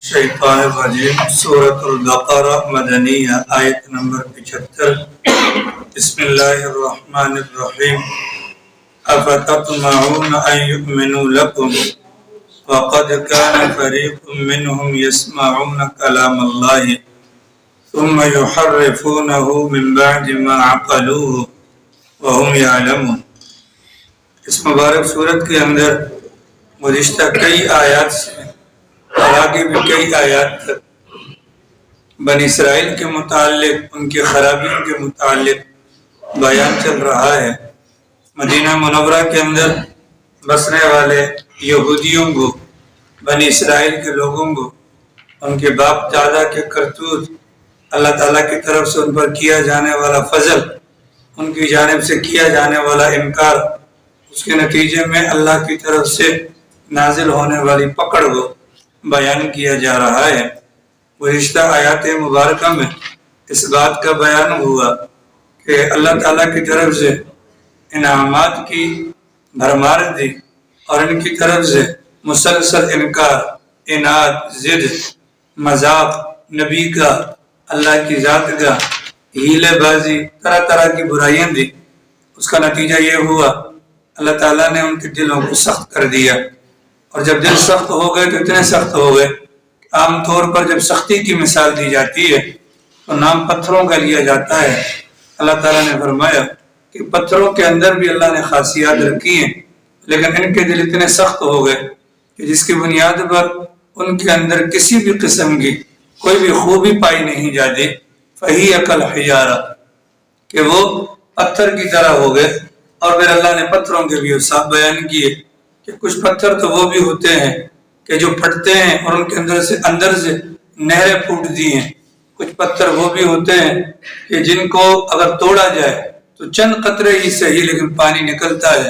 شیطان الرجیم سورۃ البقرہ مدنیہ آیت نمبر 75۔ بسم اللہ الرحمن الرحیم۔ افتطمعون ان یؤمنوا لکم وقد کان فریق منهم یسمعون کلام اللہ ثم یحرفونہ من بعد ما عقلوہ وهم یعلمون۔ اس مبارک سورت کے اندر گزشتہ کئی آیات سے اور آگے بھی کئی آیات تک بنی اسرائیل کے متعلق، ان کی خرابیوں کے متعلق بیان چل رہا ہے۔ مدینہ منورہ کے اندر بسنے والے یہودیوں کو، بنی اسرائیل کے لوگوں کو، ان کے باپ دادا کے کرتوت، اللہ تعالیٰ کی طرف سے ان پر کیا جانے والا فضل، ان کی جانب سے کیا جانے والا انکار، اس کے نتیجے میں اللہ کی طرف سے نازل ہونے والی پکڑ کو بیان کیا جا رہا ہے۔ گزشتہ آیات مبارکہ میں اس بات کا بیان ہوا کہ اللہ تعالیٰ کی طرف سے انعامات کی بھرمار دی اور ان کی طرف سے مسلسل انکار، عناد، ضد، مذاق، نبی کا، اللہ کی ذات کا، ہیلے بازی، طرح طرح کی برائیاں دی۔ اس کا نتیجہ یہ ہوا اللہ تعالیٰ نے ان کے دلوں کو سخت کر دیا، اور جب دل سخت ہو گئے تو اتنے سخت ہو گئے کہ عام طور پر جب سختی کی مثال دی جاتی ہے تو نام پتھروں کا لیا جاتا ہے۔ اللہ تعالیٰ نے فرمایا کہ پتھروں کے اندر بھی اللہ نے خاصیات رکھی ہیں، لیکن ان کے دل اتنے سخت ہو گئے کہ جس کی بنیاد پر ان کے اندر کسی بھی قسم کی کوئی بھی خوبی پائی نہیں جاتی، فَهِيَ كَالْحِجَارَةِ، کہ وہ پتھر کی طرح ہو گئے۔ اور پھر اللہ نے پتھروں کے بھی اوصاف بیان کیے کہ کچھ پتھر تو وہ بھی ہوتے ہیں کہ جو پھٹتے ہیں اور ان کے اندر سے نہریں پھوٹتی ہیں۔ کچھ پتھر وہ بھی ہوتے ہیں کہ جن کو اگر توڑا جائے تو چند قطرے ہی صحیح لیکن پانی نکلتا ہے،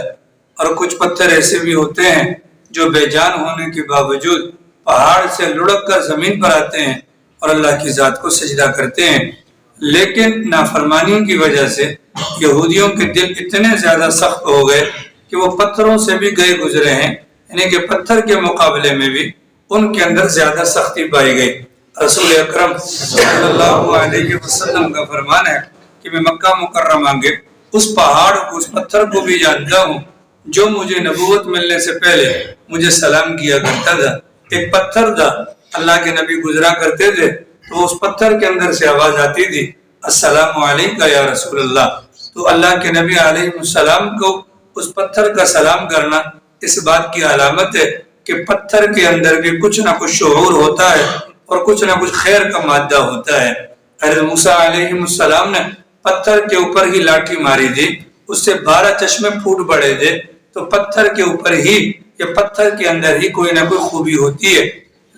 اور کچھ پتھر ایسے بھی ہوتے ہیں جو بے جان ہونے کے باوجود پہاڑ سے لڑک کر زمین پر آتے ہیں اور اللہ کی ذات کو سجدہ کرتے ہیں۔ لیکن نافرمانیوں کی وجہ سے یہودیوں کے دل اتنے زیادہ سخت ہو گئے کہ وہ پتھروں سے بھی گئے گزرے ہیں، یعنی کہ پتھر کے مقابلے میں بھی ان کے اندر زیادہ سختی پائی گئی۔ رسول اکرم صلی اللہ علیہ وسلم کا فرمان ہے کہ میں مکہ مکرمہ کے اس پہاڑ کو، اس پتھر کو بھی جانتا ہوں جو مجھے نبوت ملنے سے پہلے مجھے سلام کیا کرتا تھا۔ ایک پتھر تھا، اللہ کے نبی گزرا کرتے تھے تو اس پتھر کے اندر سے آواز آتی تھی، السلام علیکہ یا رسول اللہ۔ تو اللہ کے نبی علیہ السلام کو اس پتھر کا سلام کرنا اس بات کی علامت ہے کہ پتھر کے اندر بھی کچھ نہ کچھ شعور ہوتا ہے اور کچھ نہ کچھ خیر کا مادہ ہوتا ہے۔ حضرت موسیٰ علیہ السلام نے پتھر کے اوپر ہی لاٹھی ماری تھی، اس سے 12 چشمے پھوٹ پڑے تھے، تو پتھر کے اوپر ہی یا پتھر کے اندر ہی کوئی نہ کوئی خوبی ہوتی ہے۔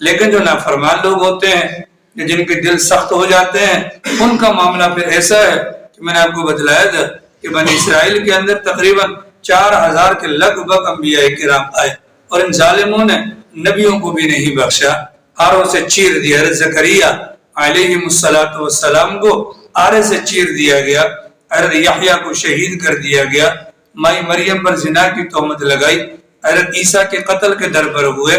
لیکن جو نافرمان لوگ ہوتے ہیں، جن کے دل سخت ہو جاتے ہیں، ان کا معاملہ پھر ایسا ہے کہ میں نے آپ کو بتلایا تھا کہ بنی اسرائیل کے اندر تقریباً 4000 کے لگ بھگ انبیاء کرام آئے، اور ان ظالموں نے نبیوں کو بھی نہیں بخشا، آروں سے چیر دیا۔ حضرت زکریا علیہ السلام کو آرے سے چیر دیا گیا، حضرت یحییٰ کو شہید کر دیا گیا، مائی مریم پر زنا کی تہمت لگائی، حضرت عیسیٰ کے قتل کے در پر ہوئے،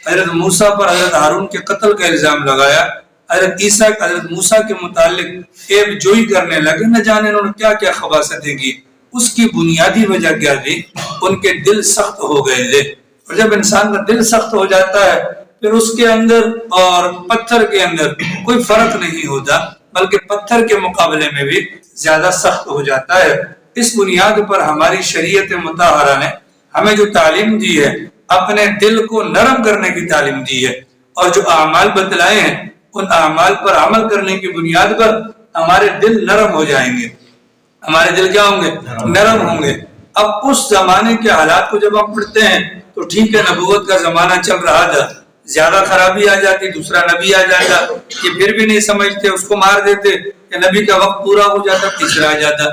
حضرت موسیٰ پر حضرت ہارون کے قتل کا الزام لگایا، حضرت موسیٰ کے متعلق عیب جوئی کرنے لگے، نہ جانے انہوں نے کیا کیا خباثتیں کی۔ اس کی بنیادی وجہ کیا تھی؟ ان کے دل سخت ہو گئے تھے، اور جب انسان کا دل سخت ہو جاتا ہے پھر اس کے اندر اور پتھر کے اندر کوئی فرق نہیں ہوتا، بلکہ پتھر کے مقابلے میں بھی زیادہ سخت ہو جاتا ہے۔ اس بنیاد پر ہماری شریعت مطہرہ نے ہمیں جو تعلیم دی ہے، اپنے دل کو نرم کرنے کی تعلیم دی ہے، اور جو اعمال بتلائے ہیں ان اعمال پر عمل کرنے کی بنیاد پر ہمارے دل نرم ہو جائیں گے۔ ہمارے دل کیا ہوں گے؟ نرم ہوں گے۔ اب اس زمانے کے حالات کو جب ہم پڑھتے ہیں تو ٹھیک ہے، نبوت کا زمانہ چل رہا تھا، زیادہ خرابی آ جاتی، دوسرا نبی آ جاتا، یہ پھر بھی نہیں سمجھتے، اس کو مار دیتے، کہ نبی کا وقت پورا ہو جاتا، تیسرا آ جاتا۔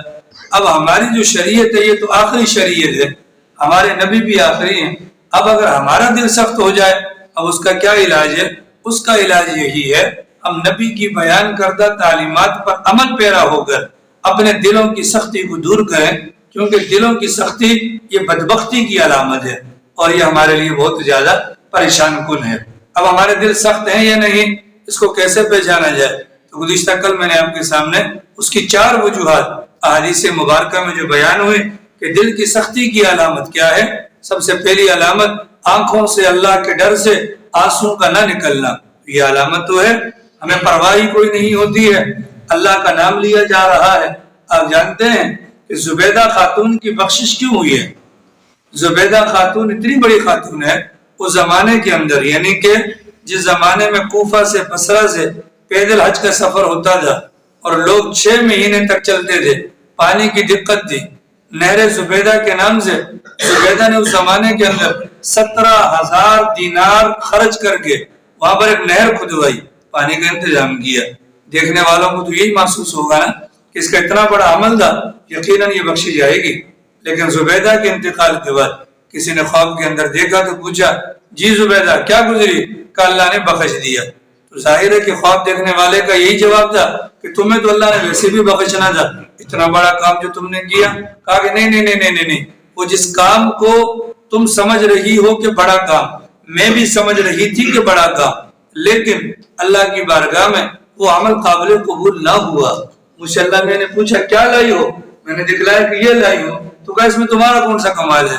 اب ہماری جو شریعت ہے یہ تو آخری شریعت ہے، ہمارے نبی بھی آخری ہیں۔ اب اگر ہمارا دل سخت ہو جائے، اب اس کا کیا علاج ہے؟ اس کا علاج یہی ہے، ہم نبی کی بیان کردہ تعلیمات پر عمل پیرا ہو کر اپنے دلوں کی سختی کو دور کریں، کیونکہ دلوں کی سختی یہ بدبختی کی علامت ہے، اور یہ ہمارے لیے بہت زیادہ پریشان کن ہے۔ اب ہمارے دل سخت ہیں یا نہیں، اس کو کیسے پہچانا جائے؟ تو گزشتہ کل میں نے آپ کے سامنے اس کی 4 وجوہات احادیث مبارکہ میں جو بیان ہوئے کہ دل کی سختی کی علامت کیا ہے۔ سب سے پہلی علامت آنکھوں سے اللہ کے ڈر سے آنسو کا نہ نکلنا، یہ علامت تو ہے، ہمیں پرواہی کوئی نہیں ہوتی ہے، اللہ کا نام لیا جا رہا ہے۔ آپ جانتے ہیں کہ زبیدہ خاتون کی بخشش کیوں ہوئی ہے؟ زبیدہ خاتون اتنی بڑی خاتون ہے اس زمانے کے اندر، یعنی کہ جس زمانے میں کوفہ سے بصرہ سے پیدل حج کا سفر ہوتا تھا اور لوگ 6 مہینے تک چلتے تھے، پانی کی دقت تھی، نہر زبیدہ کے نام سے زبیدہ نے اس زمانے کے اندر 17,000 دینار خرچ کر کے وہاں پر ایک نہر کھدوائی، پانی کا انتظام کیا۔ دیکھنے والوں کو تو یہی محسوس ہوگا نا کہ اس کا اتنا بڑا عمل تھا، یقیناً یہ بخشی جائے گی۔ لیکن زبیدہ کے انتقال کے بعد کسی نے خواب کے اندر دیکھا تو پوچھا، جی زبیدہ کیا گزری؟ کہ اللہ نے بخش دیا۔ تو ظاہر ہے کہ خواب دیکھنے والے کا یہی جواب تھا کہ تمہیں تو اللہ نے ویسے بھی بخشنا تھا، اتنا بڑا کام جو تم نے کیا۔ کہا کہ نہیں، وہ جس کام کو تم سمجھ رہی ہو کہ بڑا کام، میں بھی سمجھ رہی تھی کہ بڑا کام، لیکن اللہ کی بارگاہ میں وہ عمل قابل قبول نہ ہوا۔ مجھ سے اللہ نے پوچھا کیا لائی ہو؟ میں نے دکھلایا کہ یہ لائی ہو۔ تو کہا اس میں تمہارا کون سا کمال ہے؟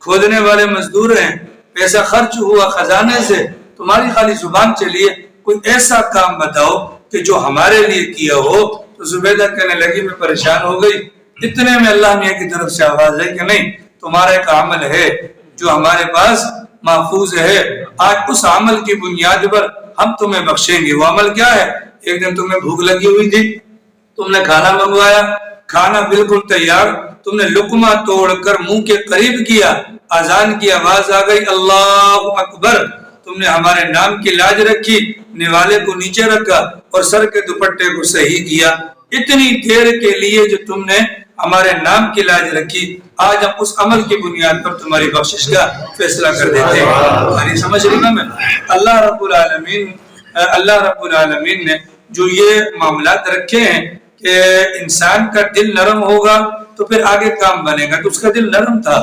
کھودنے والے مزدور ہیں، پیسہ خرچ ہوا خزانے سے، تمہاری خالی زبان چلی ہے، کوئی ایسا کام بتاؤ کہ جو ہمارے لیے کیا ہو۔ تو زبیدہ کہنے لگی میں پریشان ہو گئی، اتنے میں اللہ میاں کی طرف سے آواز ہے کہ نہیں، تمہارا ایک عمل ہے جو ہمارے پاس محفوظ ہے، آج اس عمل کی بنیاد پر ہم تمہیں بخشیں گے۔ وہ عمل کیا ہے؟ ایک دن تمہیں بھوک لگی ہوئی تھی، تم نے کھانا منگوایا، کھانا بالکل تیار، تم نے لقمہ توڑ کر منہ کے قریب کیا، اذان کی آواز آ گئی، اللہ اکبر، تم نے ہمارے نام کی لاج رکھی، نوالے کو نیچے رکھا اور سر کے دوپٹے کو صحیح کیا۔ اتنی دیر کے لیے جو تم نے ہمارے نام کی لاج رکھی، آج ہم اس عمل کی بنیاد پر تمہاری بخشش کا فیصلہ کر دیتے ہیں۔ تمہاری سمجھ رہی نا میں؟ اللہ رب العالمین نے جو یہ معاملات رکھے ہیں کہ انسان کا دل نرم ہوگا تو پھر آگے کام بنے گا، تو اس کا دل نرم تھا،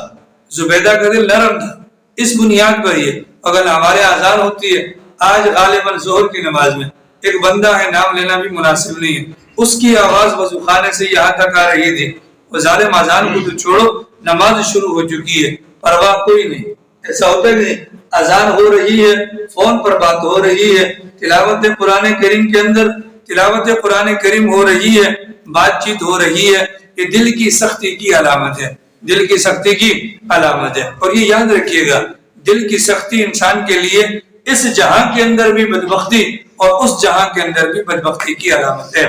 زبیدہ کا دل نرم تھا، اس بنیاد پر یہ۔ اگر ہمارے اذان ہوتی ہے آج غالباً ظہر کی نماز میں، ایک بندہ ہے، نام لینا بھی مناسب نہیں ہے، اس کی آواز وضو خانے سے یہاں تک آ رہی تھی، وہ ظالم اذان کو تو چھوڑو، نماز شروع ہو چکی ہے، پرواہ کوئی نہیں۔ ایسا ہوتا ہے کہ اذان ہو رہی ہے، فون پر بات ہو رہی ہے، تلاوت قرآن کریم کے اندر تلاوت قرآن کریم ہو رہی ہے، بات چیت ہو رہی ہے، یہ دل کی سختی کی علامت ہے، دل کی سختی کی علامت ہے۔ اور یہ یاد رکھیے گا، دل کی سختی انسان کے لیے اس جہاں کے اندر بھی بدبختی اور اس جہاں کے اندر بھی بدبختی کی علامت ہے۔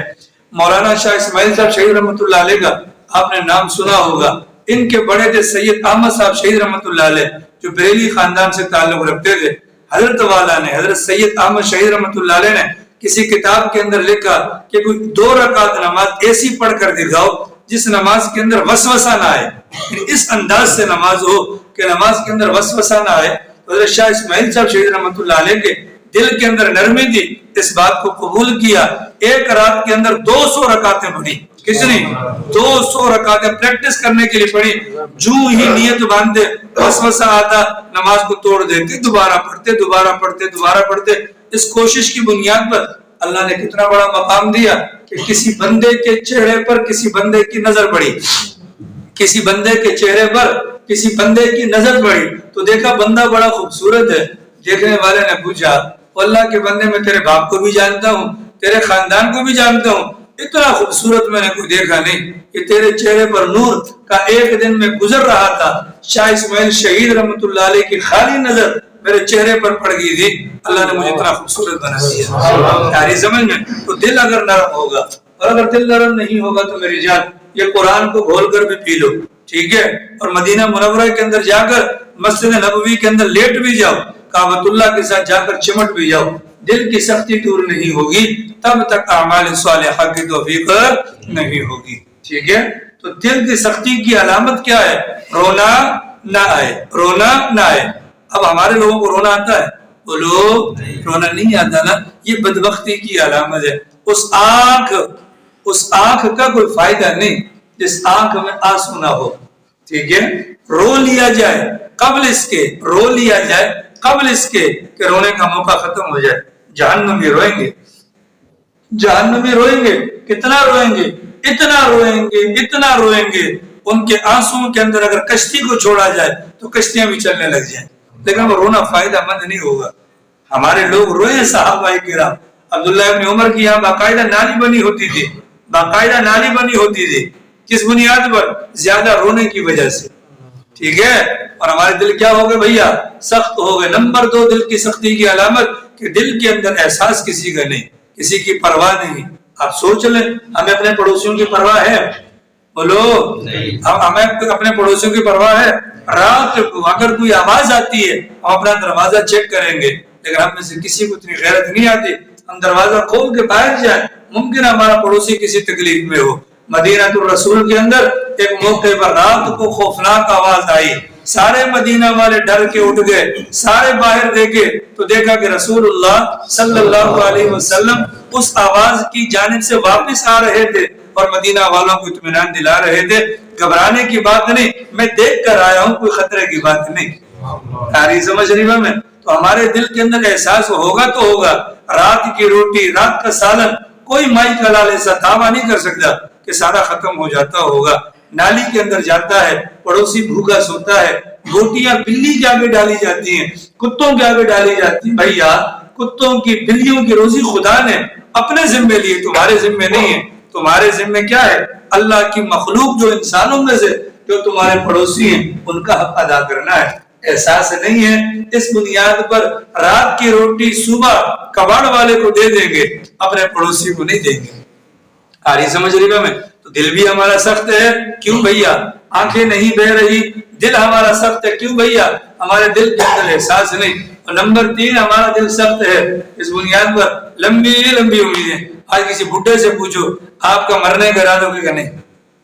مولانا شاہ اسماعیل صاحب شہید رحمۃ اللہ علیہ کا آپ نے نام سنا ہوگا، ان کے بڑے تھے سید احمد صاحب شہید رحمۃ اللہ علیہ، جو بریلی خاندان سے تعلق رکھتے تھے۔ حضرت والا نے، حضرت سید احمد شہید رحمۃ اللہ علیہ نے کسی کتاب کے اندر لکھا کہ کوئی 2 رکعت نماز ایسی پڑھ کر دکھاؤ جس نماز کے اندر وسوسہ نہ آئے، اس انداز سے نماز ہو کہ نماز کے اندر وسوسہ نہ آئے۔ حضرت شاہ اسماعیل صاحب شہید رحمۃ اللہ علیہ کے دل کے اندر نرمی تھی، اس بات کو قبول کیا، ایک رات کے اندر 200 رکعتیں پڑھی، کتنی؟ 200 رکعتیں پریکٹس کرنے کے لیے پڑھی، جو ہی نیت باندھتے وسوسہ آتا نماز کو توڑ دیتے، دوبارہ پڑھتے۔ اس کوشش کی بنیاد پر اللہ نے کتنا بڑا مقام دیا کہ کسی بندے کے چہرے پر کسی بندے کی نظر پڑی، کسی بندے کے چہرے پر کسی بندے کی نظر پڑی تو دیکھا بندہ بڑا خوبصورت ہے۔ دیکھنے والے نے پوچھا، اللہ کے بندے میں تیرے باپ کو بھی جانتا ہوں، تیرے خاندان کو بھی جانتا ہوں، اتنا خوبصورت میں نے کوئی دیکھا نہیں کہ تیرے چہرے پر نور کا ایک دن میں گزر رہا تھا۔ شاہ اسماعیل شہید رحمۃ اللہ علیہ کی خالی نظر میرے چہرے پر پڑ گئی تھی، اللہ نے مجھے اتنا خوبصورت بنا دیا۔ تاری سمجھ میں؟ تو دل اگر نرم ہوگا، اور اگر دل نرم نہیں ہوگا تو میری جان یہ قرآن کو گھول کر بھی پی لو، ٹھیک ہے، اور مدینہ منورہ کے اندر جا کر مسجد نبوی کے اندر لیٹ بھی جاؤ، کعبۃ اللہ کے ساتھ جا کر چمٹ بھی جاؤ، دل کی سختی دور نہیں ہوگی تب تک اعمال صالحہ کی توفیق نہیں ہوگی، ٹھیک ہے۔ تو دل کی سختی کی علامت کیا ہے؟ رونا نہ آئے، رونا نہ آئے۔ اب ہمارے لوگوں کو رونا آتا ہے؟ بولو، رونا نہیں آتا نا، یہ بدبختی کی علامت ہے۔ اس آنکھ کا کوئی فائدہ نہیں جس آنکھ میں آنسو نہ ہو، ٹھیک ہے۔ رو لیا جائے قبل اس کے، رو لیا جائے قبل اس کے کہ رونے کا موقع ختم ہو جائے. جہنمی روئیں گے, جہنمی روئیں گے. کتنا روئیں گے؟ اتنا روئیں گے, اتنا روئیں گے. ان کے آنسوؤں کے اندر اگر کشتی کو چھوڑا جائے تو کشتیاں بھی چلنے لگ جائیں, لیکن وہ رونا فائدہ مند نہیں ہوگا. ہمارے لوگ روئے صحابہ کرام. عبداللہ ابن عمر کی یہاں باقاعدہ نالی بنی ہوتی تھی, باقاعدہ نالی بنی ہوتی تھی. کس بنیاد پر؟ زیادہ رونے کی وجہ سے. ٹھیک ہے. اور ہمارے دل کیا ہو گئے بھیا؟ سخت ہو گئے. نمبر 2 دل کی سختی کی علامت کہ دل کے اندر احساس کسی کا نہیں, کسی کی پرواہ نہیں. آپ سوچ لیں, ہمیں اپنے پڑوسیوں کی پرواہ ہے؟ بولو, ہمیں اپنے پڑوسیوں کی پرواہ ہے؟ رات کو اگر کوئی آواز آتی ہے ہم اپنا دروازہ چیک کریں گے, لیکن ہم میں سے کسی کو اتنی غیرت نہیں آتی ہم دروازہ کھول کے باہر جائیں. ممکن ہے ہمارا پڑوسی کسی تکلیف میں ہو. مدینہ الرسول کے اندر ایک موقع پر رات کو خوفناک آواز آئی, سارے مدینہ والے ڈر کے اٹھ گئے, سارے باہر دیکھے تو دیکھا کہ رسول اللہ صلی اللہ علیہ وسلم اس آواز کی جانب سے واپس آ رہے تھے اور مدینہ والوں کو اطمینان دلا رہے تھے. گھبرانے کی بات نہیں, میں دیکھ کر آیا ہوں, کوئی خطرے کی بات نہیں. تاریخ سمجھ رہی ہوں میں. تو ہمارے دل کے اندر احساس ہوگا تو ہوگا. رات کی روٹی, رات کا سالن کوئی مائی کا لال ایسا دعویٰ نہیں کر سکتا کہ سارا ختم ہو جاتا ہوگا. نالی کے اندر جاتا ہے, پڑوسی بھوکا سوتا ہے, روٹیاں بلی کے آگے ڈالی جاتی ہیں, کتوں کے آگے ڈالی جاتی ہیں. بھیا کتوں کی, بلیوں کی روزی خدا نے اپنے ذمے لیے, تمہارے ذمے نہیں ہے. تمہارے ذمے کیا ہے؟ اللہ کی مخلوق جو انسانوں میں سے جو تمہارے پڑوسی ہیں ان کا حق ادا کرنا ہے. احساس نہیں ہے, اس بنیاد پر رات کی روٹی صبح کباڑ والے کو دے دیں گے, اپنے پڑوسی کو نہیں دیں گے. آ رہی سمجھ رہی میں. تو دل بھی ہمارا سخت ہے. کیوں بھیا؟ آنکھیں نہیں بہ رہی, دل ہمارا سخت ہے. کیوں بھیا؟ ہمارے دل کے اندر احساس نہیں. اور نمبر 3 ہمارا دل سخت ہے اس بنیاد پر لمبی لمبی امیدیں. آج کسی بڈھے سے پوچھو آپ کا مرنے کا ارادہ ہوگا کہ نہیں,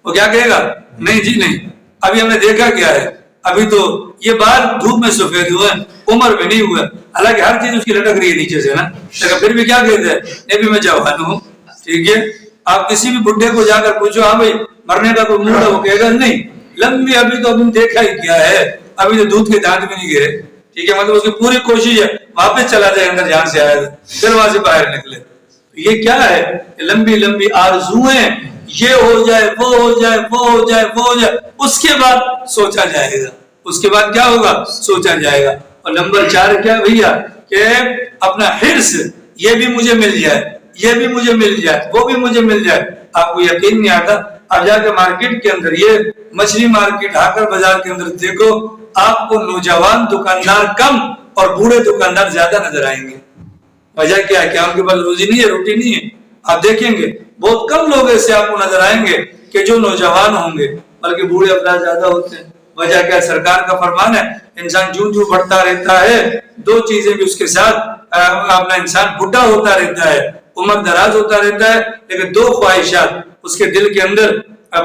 وہ کیا کہے گا؟ نہیں جی نہیں, ابھی ہم نے دیکھا کیا ہے, ابھی تو یہ بال دھوپ میں سفید ہوئے, عمر میں نہیں ہوا. حالانکہ ہر چیز اس کی لٹک رہی ہے نیچے سے نا, لیکن پھر بھی کیا کہتے ہیں؟ ابھی میں جوان ہوں. ٹھیک ہے. آپ کسی بھی بڈھے کو جا کر پوچھو ہاں بھائی مرنے کا کوئی موڈ ہے, وہ کہے گا نہیں لمبی, ابھی تو ابھی دیکھا ہی کیا ہے, ابھی تو دودھ کے دانت بھی نہیں گرے. ٹھیک ہے. مطلب اس کی پوری کوشش ہے واپس چلا جائے اندر جان سے آیا پھر وہاں سے باہر نکلے. یہ کیا ہے؟ لمبی لمبی آرزویں, یہ ہو جائے, وہ ہو جائے, وہ ہو جائے, وہ ہو جائے, اس کے بعد سوچا جائے گا. اس کے بعد کیا ہوگا؟ سوچا جائے گا. اور نمبر 4 کیا بھیا؟ کہ اپنا حرص, یہ بھی مجھے مل جائے, یہ بھی مجھے مل جائے, وہ بھی مجھے مل جائے. آپ کو یقین نہیں آتا, اب جا کے مارکیٹ کے اندر, یہ مچھلی مارکیٹ ہاکر بازار کے اندر دیکھو, آپ کو نوجوان دکاندار کم اور بوڑھے دکاندار زیادہ نظر آئیں گے. وجہ کیا ہے؟ کیا ان کے پاس روزی نہیں ہے, روٹی نہیں ہے؟ آپ دیکھیں گے بہت کم لوگ ایسے آپ کو نظر آئیں گے کہ جو نوجوان ہوں گے, بلکہ بوڑھے افراد زیادہ ہوتے ہیں. وجہ کیا؟ سرکار کا فرمان ہے انسان جوں جوں بڑھتا رہتا ہے 2 چیزیں بھی اس کے ساتھ, اپنا انسان بڈھا ہوتا رہتا ہے, عمر دراز ہوتا رہتا ہے, لیکن 2 خواہشات اس کے دل کے اندر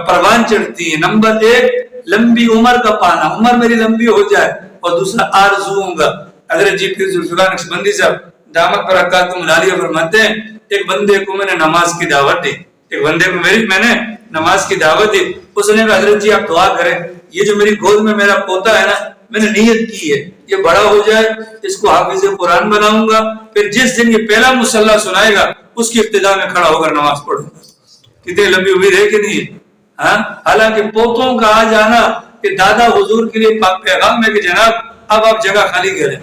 پروان چڑھتی ہیں. نمبر 1 لمبی عمر کا پانا, عمر میری لمبی ہو جائے, اور دوسرا آرزوؤں کا. حضرت جی پیر ذوالفقار نقشبندی صاحب دامت برکاتہم العالیہ فرماتے ہیں, ایک بندے کو میں نے نماز کی دعوت دی, ایک بندے کو میں نے نماز کی دعوت دی. اس نے کہا حضرت جی آپ دعا کریں, یہ جو میری گود میں میرا پوتا ہے نا, میں نے نیت کی ہے یہ بڑا ہو جائے, اس کو حافظ قرآن بناؤں گا, پھر جس دن یہ پہلا مصلی سنائے گا اس کی ابتدا میں کھڑا ہو کر نماز پڑھوں گا. کتنی لمبی امید ہے کہ نہیں ہے؟ ہاں, حالانکہ پوتوں کا آ جانا کہ دادا حضور کے لیے پیغام ہے کہ جناب اب آپ جگہ خالی کریں,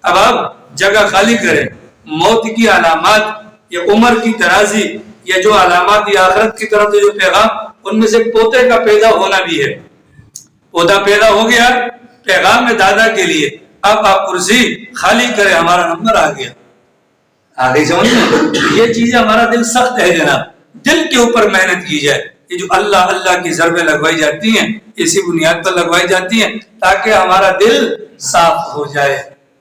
اب آپ جگہ خالی کریں. موت کی علامات یا عمر کی درازی یا جو علامات یا آخرت کی طرف جو پیغام, ان میں سے پوتے کا پیدا ہونا بھی ہے. پودا پیدا ہو گیا, پیغام ہے دادا کے لیے, اب آپ کرسی خالی کریں, ہمارا نمبر آ گیا. آگے سمجھ میں یہ چیزیں, ہمارا دل سخت ہے جناب, دل کے اوپر محنت کی جائے. یہ جو اللہ اللہ کی ضربیں لگوائی جاتی ہیں اسی بنیاد پر لگوائی جاتی ہیں تاکہ ہمارا دل صاف ہو جائے.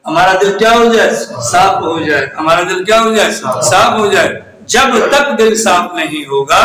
ہمارا دل کیا ہو جائے؟ صاف ہو جائے. ہمارا دل کیا ہو جائے؟ صاف ہو جائے. جب تک دل صاف نہیں ہوگا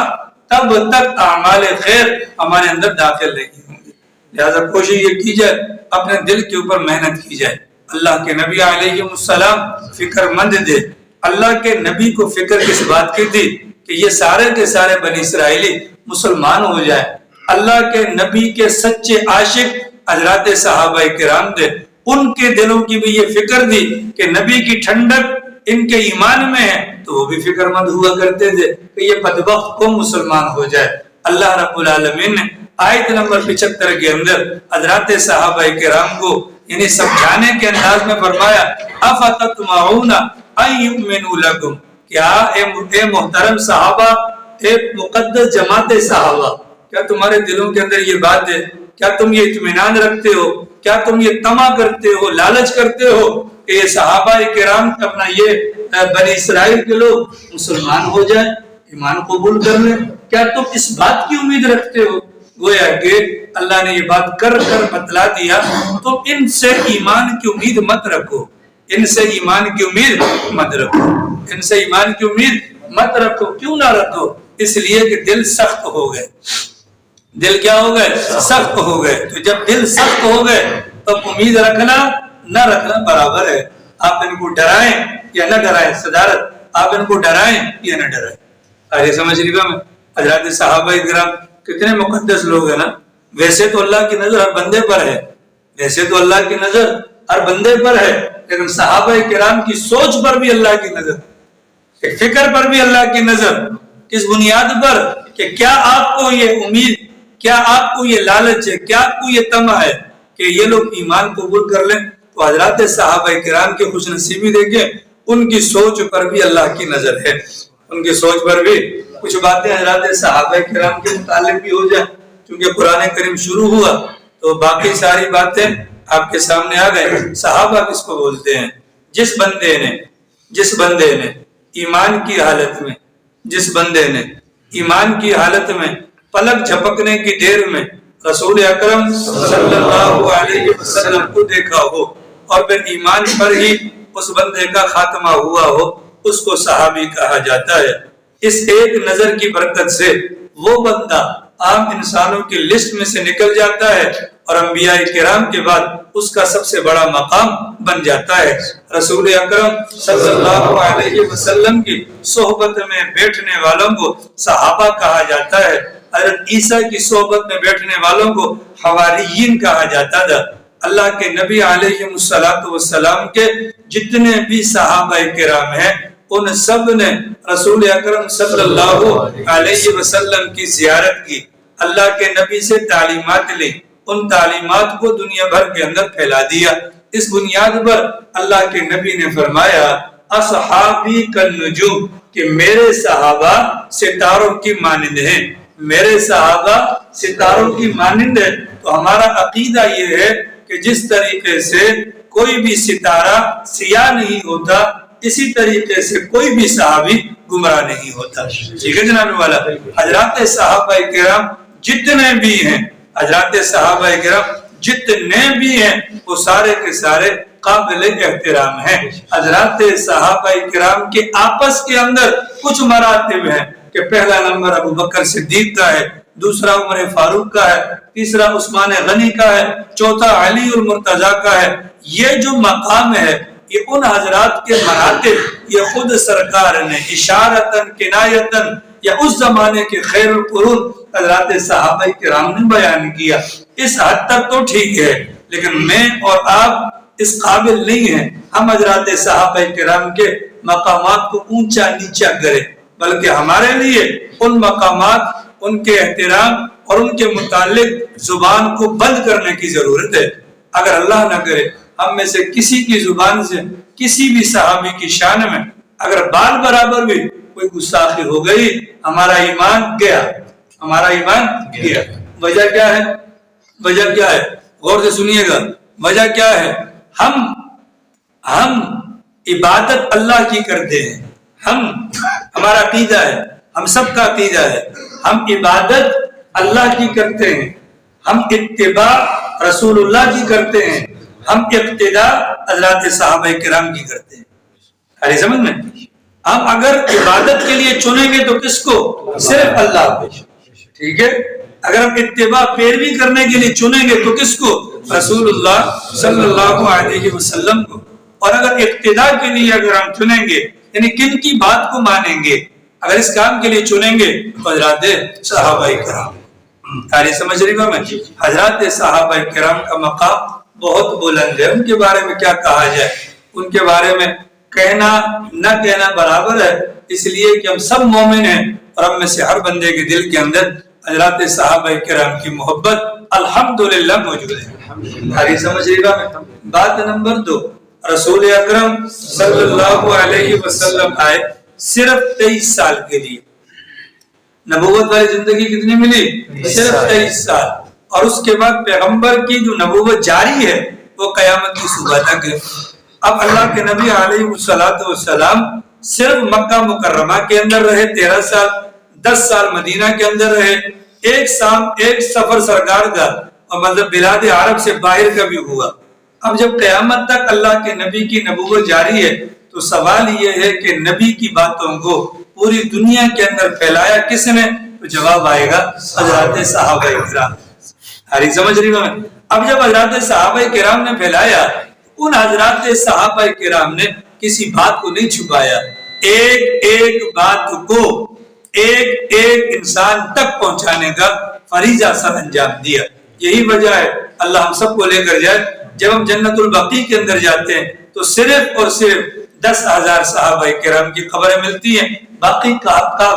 تب تک اعمال خیر ہمارے اندر داخل نہیں ہوں گے. لہذا کوشش یہ کی جائے اپنے دل کے اوپر محنت کی جائے. اللہ کے نبی علیہ السلام فکر مند تھے. اللہ کے نبی کو فکر کس بات کی تھی؟ کہ یہ سارے کے سارے بنی اسرائیلی مسلمان ہو جائے. اللہ کے نبی کے سچے عاشق حضرات صحابہ کرام تھے. ان کے دلوں کی بھی یہ فکر تھی کہ نبی کی ٹھنڈک ان کے ایمان میں ہے، تو وہ بھی فکر مند ہوا کرتے تھے کہ یہ بدبخت کو مسلمان ہو جائے۔ اللہ رب العالمین نے آیت نمبر 75 کے اندر حضرات صحابہ کرام کو یعنی سمجھانے کے انداز میں فرمایا افتطمعون ان یؤمنوا لکم، کیا اے محترم صحابہ، اے مقدس جماعت صحابہ، کیا تمہارے دلوں کے اندر یہ بات ہے، کیا تم یہ اطمینان رکھتے ہو، کیا تم یہ طمع کرتے ہو، لالچ کرتے ہو کہ یہ صحابہ کرام اپنا یہ بنی اسرائیل کے لوگ مسلمان ہو جائیں، ایمان قبول کر لیں؟ کیا تم اس بات کی امید رکھتے ہو؟ گویا کہ اللہ نے یہ بات کر کر بتلا دیا، تم ان سے ایمان کی امید مت رکھو، ان سے ایمان کی امید مت رکھو، ان سے ایمان کی امید مت رکھو۔ کیوں نہ رکھو؟ اس لیے کہ دل سخت ہو گئے۔ دل کیا ہو گئے؟ سخت ہو گئے۔ تو جب دل سخت ہو گئے تو امید رکھنا نہ رکھنا برابر ہے۔ آپ ان کو ڈرائیں یا نہ ڈرائیں، صدارت آپ ان کو ڈرائیں یا نہ ڈرائیں۔ آگے سمجھ لیجیے میں حضرات صحابہ کرام کتنے مقدس لوگ ہیں نا۔ ویسے تو اللہ کی نظر ہر بندے پر ہے، ویسے تو اللہ کی نظر ہر بندے پر ہے، لیکن صحابہ کرام کی سوچ پر بھی اللہ کی نظر، فکر پر بھی اللہ کی نظر۔ کس بنیاد پر؟ کہ کیا آپ کو یہ امید، کیا آپ کو یہ لالچ ہے، کیا آپ کو یہ طمع ہے کہ یہ لوگ ایمان قبول کر لیں؟ تو حضرات صحابہ کرام کی خوش نصیبی دیکھیں، ان کی سوچ پر بھی اللہ کی نظر ہے، ان کی سوچ پر بھی۔ کچھ باتیں حضرات صحابہ کرام کے متعلق بھی ہو جائیں، کیونکہ قرآن کریم شروع ہوا تو باقی ساری باتیں آپ کے سامنے آ گئے۔ صحابہ کس کو بولتے ہیں؟ جس بندے نے ایمان کی حالت میں، جس بندے نے ایمان کی حالت میں پلک جھپکنے کی دیر میں رسول اکرم صلی اللہ علیہ وسلم کو دیکھا ہو اور پھر ایمان پر ہی اس بندے کا خاتمہ ہوا ہو، اس کو صحابی کہا جاتا ہے۔ اس ایک نظر کی برکت سے وہ بندہ عام انسانوں کی لسٹ میں سے نکل جاتا ہے اور انبیاء کرام کے بعد اس کا سب سے بڑا مقام بن جاتا ہے۔ رسول اکرم صلی اللہ علیہ وسلم کی صحبت میں بیٹھنے والوں کو صحابہ کہا جاتا ہے۔ حضرت عیسیٰ کی صحبت میں بیٹھنے والوں کو حواریین کہا جاتا تھا۔ اللہ کے نبی علیہ السلام کے جتنے بھی صحابہ کرام ہیں، ان سب نے رسول اکرم صلی اللہ علیہ وسلم کی زیارت کی، اللہ کے نبی سے تعلیمات لی، ان تعلیمات کو دنیا بھر کے اندر پھیلا دیا۔ اس بنیاد پر اللہ کے نبی نے فرمایا اصحابی کالنجوم، کہ میرے صحابہ ستاروں کی مانند ہیں، میرے صحابہ ستاروں کی مانند ہیں۔ تو ہمارا عقیدہ یہ ہے کہ جس طریقے سے کوئی بھی ستارہ سیاہ نہیں ہوتا، اسی طریقے سے کوئی بھی صحابی گمراہ نہیں ہوتا۔ ٹھیک ہے جناب والا، حضرات صحابہ کرام جتنے بھی ہیں، حضرات صحابہ کرام جتنے بھی ہیں، وہ سارے کے سارے قابل احترام ہیں۔ حضرات صحابہ کرام کے آپس کے اندر کچھ مراتب ہیں کہ پہلا نمبر ابو بکر صدیق کا ہے، دوسرا عمر فاروق کا ہے، تیسرا عثمان غنی کا ہے، چوتھا علی المرتضیٰ کا ہے۔ یہ جو مقام ہے، یہ ان حضرات کے مراتب یہ خود سرکار نے اشارتاً کنایتاً یا اس زمانے کے خیر القرون حضرات صحابہ کرام نے بیان کیا۔ اس حد تک تو ٹھیک ہے، لیکن میں اور آپ اس قابل نہیں ہیں ہم حضرات صحابہ کرام کے مقامات کو اونچا نیچا کریں، بلکہ ہمارے لیے ان مقامات، ان کے احترام اور ان کے متعلق زبان کو بند کرنے کی ضرورت ہے۔ اگر اللہ نہ کرے ہم میں سے کسی کی زبان سے کسی بھی صحابی کی شان میں اگر بال برابر بھی کوئی گستاخی ہو گئی، ہمارا ایمان گیا، ہمارا ایمان گیا۔ وجہ کیا ہے؟ وجہ کیا ہے؟ غور سے سنیے گا، وجہ کیا ہے؟ ہم عبادت اللہ کی کرتے ہیں، ہمارا عقیدہ ہے، ہم سب کا عقیدہ ہے، ہم عبادت اللہ کی کرتے ہیں، ہم اتباع رسول اللہ کی کرتے ہیں، ہم اقتداء حضرات صحابہ کرام کی کرتے ہیں۔ ارے سمجھ میں؟ ہم اگر عبادت کے لیے چنیں گے تو کس کو؟ صرف اللہ کو۔ ٹھیک ہے؟ اگر ہم اتباع پیروی کرنے کے لیے چنیں گے تو کس کو؟ رسول اللہ صلی اللہ علیہ وسلم کو۔ اور اگر اقتداء کے لیے اگر ہم چنیں گے، یعنی کن کی بات کو مانیں گے، اگر اس کام کے لیے چنیں گے تو حضرات صحابہ کرام۔ سمجھ رہی ہوں میں؟ حضرات صحابہ کرام کا مقام بہت بلند ہے، ان کے بارے میں کیا کہا جائے، ان کے بارے میں کہنا نہ کہنا برابر ہے، اس لیے کہ ہم سب مومن ہیں اور ہم میں سے ہر بندے کے دل کے اندر حضرات صحابہ کرام کی محبت الحمدللہ موجود ہے۔ آگے سمجھ رہی گا میں؟ بات نمبر 2، رسول اکرم صلی اللہ علیہ وسلم آئے صرف 23 سال کے لیے۔ نبوت والی زندگی کتنی ملی؟ صرف 23 سال، اور اس کے بعد پیغمبر کی جو نبوت جاری ہے وہ قیامت کی صبح تک ہے۔ اب اللہ کے نبی علیہ السلام صرف مکہ مکرمہ کے اندر رہے 13 سال، 10 سال مدینہ کے اندر رہے، ایک سفر سرکار کا اور مطلب بلاد عرب سے باہر کا بھی ہوا۔ اب جب قیامت تک اللہ کے نبی کی نبوت جاری ہے تو سوال یہ ہے کہ نبی کی باتوں کو پوری دنیا کے اندر پھیلایا کس نے؟ تو جواب آئے گا حضرات صحابہ کرام۔ سمجھ رہی ہوں؟ اب جب حضرات صحابہ کرام نے پھیلایا، ان حضرات صحابہ کرام نے کسی بات کو نہیں چھپایا، ایک ایک بات کو ایک ایک انسان تک پہنچانے کا فریضہ سر انجام دیا۔ یہی وجہ ہے اللہ ہم سب کو لے کر جائے، جب ہم جنت البقیع کے اندر جاتے ہیں تو صرف اور صرف 10,000 صحابہ کرام کی قبریں ملتی ہیں، باقی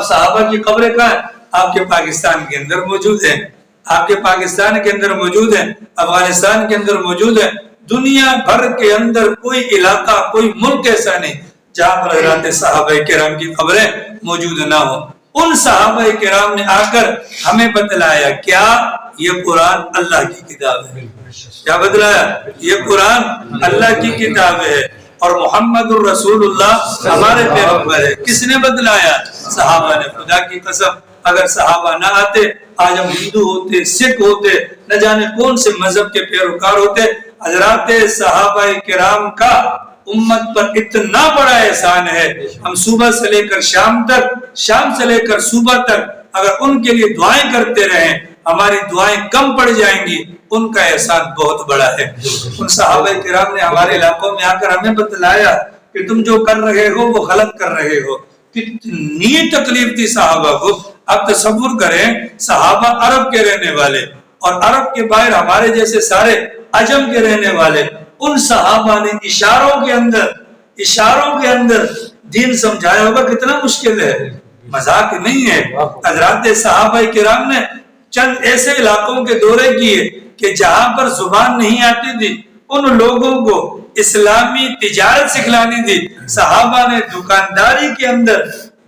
صحابہ کی قبریں کہاں ہیں؟ آپ کے پاکستان کے اندر موجود ہیں، آپ کے پاکستان کے اندر موجود ہیں، افغانستان کے اندر موجود ہیں، دنیا بھر کے اندر کوئی علاقہ کوئی ملک ایسا نہیں جہاں پر حضرات صحابہ کرام کی قبریں موجود نہ ہوں۔ ان صحابہ کرام نے آ کر ہمیں بتلایا کیا؟ یہ قرآن اللہ کی کتاب ہے۔ کیا بتلایا؟ یہ قرآن اللہ کی کتاب ہے اور محمد الرسول اللہ ہمارے پیغمبر ہے۔ کس نے بتلایا؟ صحابہ نے۔ خدا کی قسم اگر صحابہ نہ آتے آج ہم ہندو ہوتے، سکھ ہوتے، نہ جانے کون سے مذہب کے پیروکار ہوتے۔ حضرات صحابہ کرام کا امت پر اتنا بڑا احسان ہے، ہم صبح سے لے کر شام تک، شام سے لے کر صبح تک اگر ان کے لیے دعائیں کرتے رہیں ہماری دعائیں کم پڑ جائیں گی۔ ان کا احسان بہت بڑا ہے۔ ان صحابہ کرام نے ہمارے علاقوں میں آ کر ہمیں بتلایا کہ تم جو کر رہے ہو وہ غلط کر رہے ہو۔ کتنی تکلیف تھی صحابہ کو۔ اب تصور کریں صحابہ عرب کے رہنے والے اور عرب کے باہر ہمارے جیسے سارے عجم کے رہنے والے، ان صحابہ نے اشاروں کے اندر دین سمجھایا ہوگا۔ کتنا مشکل ہے، مذاق نہیں ہے۔ حضرات صحابہ کرام نے چند ایسے علاقوں کے دورے کیے کہ جہاں پر زبان نہیں آتی تھی ان لوگوں کو اسلامی تجارت سکھلانی تھی۔ صحابہ نے دکانداری کے اندر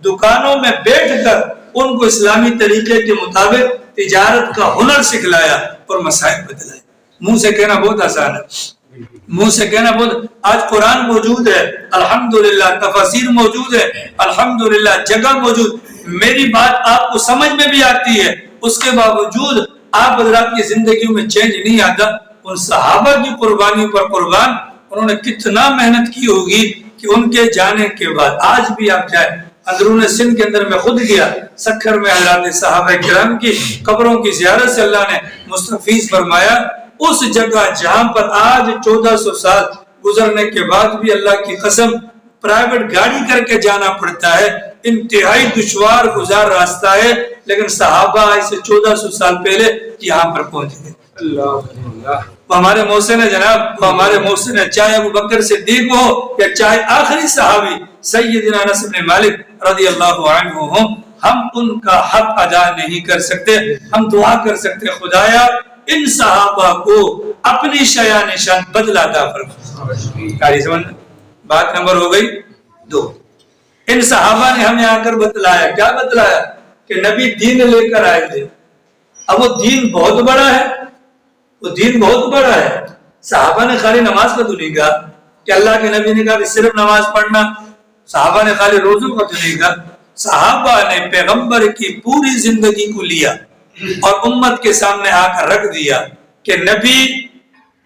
دکانوں میں بیٹھ کر ان کو اسلامی طریقے کے مطابق تجارت کا ہنر سکھلایا اور مسائل بتلائے۔ منہ سے کہنا بہت آسان ہے، منہ سے کہنا بہت۔ آج قرآن موجود ہے الحمدللہ، تفاسیر موجود ہے الحمدللہ، جگہ موجود، میری بات آپ کو سمجھ میں بھی آتی ہے، اس کے باوجود آپ حضرات کی زندگیوں میں چینج نہیں آتا۔ ان صحابہ کی قربانی پر قربان، انہوں نے کتنا محنت کی ہوگی کہ ان کے جانے کے بعد آج بھی آپ جائیں اندرون سندھ کے اندر، میں خود گیا سکھر میں حضرات صحابہ کرام کی قبروں کی زیارت سے اللہ نے مستفیض فرمایا۔ اس جگہ جہاں پر آج 1400 سال گزرنے کے بعد بھی اللہ کی قسم پرائیویٹ گاڑی کر کے جانا پڑتا ہے، انتہائی دشوار گزار راستہ ہے، لیکن صحابہ اسے 1400 سال پہلے یہاں پر پہنچ گئے۔ وہ ہمارے محسن ہے جناب، وہ ہمارے محسن ہے، چاہے ابو بکر صدیق ہو یا چاہے آخری صحابی سیدنا انس بن مالک رضی اللہ عنہ ہوں، ہم ان کا حق ادا نہیں کر سکتے۔ ہم دعا کر سکتے خدایا ان صحابہ کو اپنی شیا نشان بدلا عطا فرما۔ بات نمبر ہو گئی 2۔ ان صحابہ نے ہمیں آ کر بتلایا، کیا بتلایا؟ کہ نبی دین لے کر آئے تھے۔ اب وہ دین بہت بڑا ہے، وہ دین بہت بڑا ہے۔ صحابہ نے خالی نماز کا تو نہیں کہا کہ اللہ کے نبی نے کہا کہ صرف نماز پڑھنا، صحابہ نے خالی روزوں کا تو نہیں کہا، صحابہ نے پیغمبر کی پوری زندگی کو لیا اور امت کے سامنے آ کر رکھ دیا کہ نبی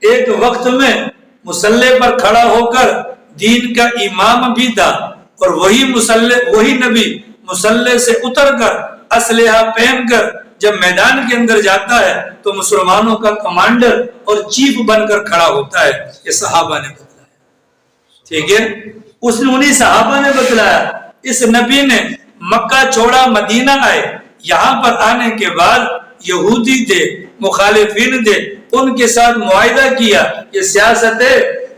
ایک وقت میں مصلی پر کھڑا ہو کر دین کا امام بھی تھا، اور وہی نبی مصلی سے اتر کر اسلحہ پہن کر جب میدان کے اندر جاتا ہے تو مسلمانوں کا کمانڈر اور چیف بن کر کھڑا ہوتا ہے۔ یہ صحابہ نے بتلایا، ٹھیک ہے، اس نے انہی صحابہ نے بتلایا۔ اس نبی نے مکہ چھوڑا، مدینہ آئے، یہاں پر آنے کے بعد یہودی تھے، مخالفین تھے ان کے ساتھ معاہدہ کیا. یہ سیاست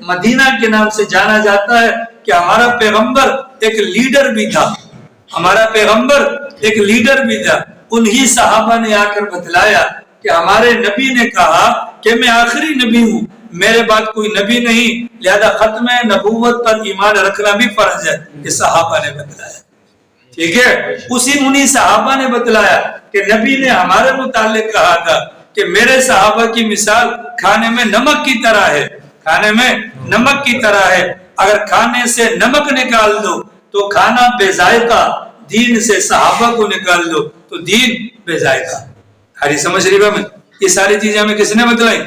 مدینہ کے نام سے جانا جاتا ہے کہ ہمارا پیغمبر ایک لیڈر بھی تھا, ہمارا پیغمبر ایک لیڈر بھی تھا. انہی صحابہ نے آ کر بتلایا کہ ہمارے نبی نے کہا کہ میں آخری نبی ہوں, میرے بعد کوئی نبی نہیں, لہذا ختم نبوت پر ایمان رکھنا بھی فرض ہے. یہ صحابہ نے بتلایا. ٹھیک ہے, انہی صحابہ نے بتلایا کہ نبی نے ہمارے متعلق کہا تھا کہ میرے صحابہ کی مثال کھانے میں نمک کی طرح ہے, کھانے میں نمک کی طرح ہے. اگر کھانے سے نمک نکال دو تو کھانا بے ذائقہ, دین سے صحابہ کو نکال دو تو دین بے ذائقہ. ہری سمجھ رہی میں, یہ ساری چیزیں ہمیں کس نے بتلائی؟